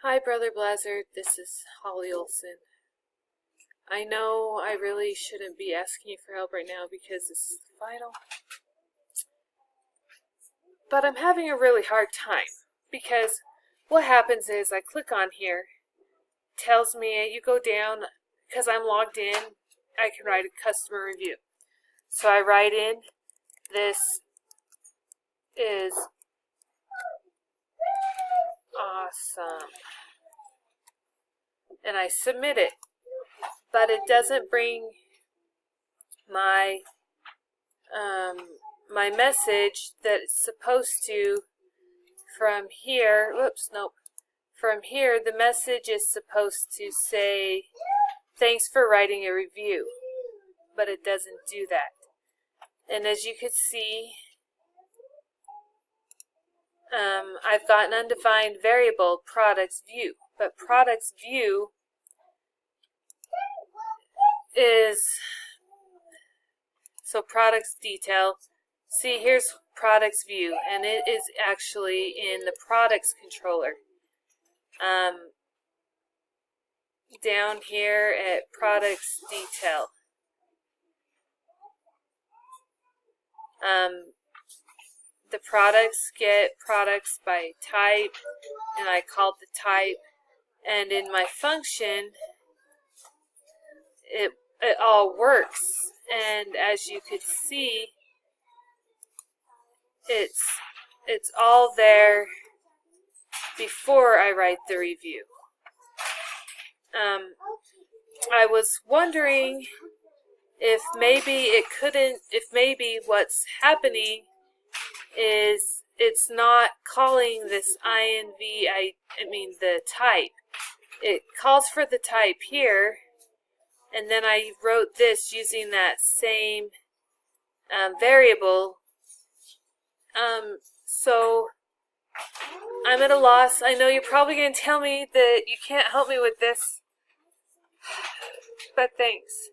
Hi, Brother Blazard. This is Holly Olson. I know I really shouldn't be asking you for help right now because this is the final. But I'm having a really hard time because what happens is I click on here, tells me you go down, because I'm logged in, I can write a customer review. So I write in, this is awesome. And I submit it. But it doesn't bring my my message that it's supposed to from here. Whoops, nope. From here, the message is supposed to say, thanks for writing a review. But it doesn't do that. And as you can see, I've got an undefined variable, products view. But products view is, so products detail. See, here's products view, and it is actually in the products controller. Down here at products detail. The products get products by type, and I called the type, and in my function, it all works. And as you could see, it's all there before I write the review. I was wondering if maybe what's happening is it's not calling this INV, the type. It calls for the type here, and then I wrote this using that same variable. So I'm at a loss. I know you're probably going to tell me that you can't help me with this, but thanks.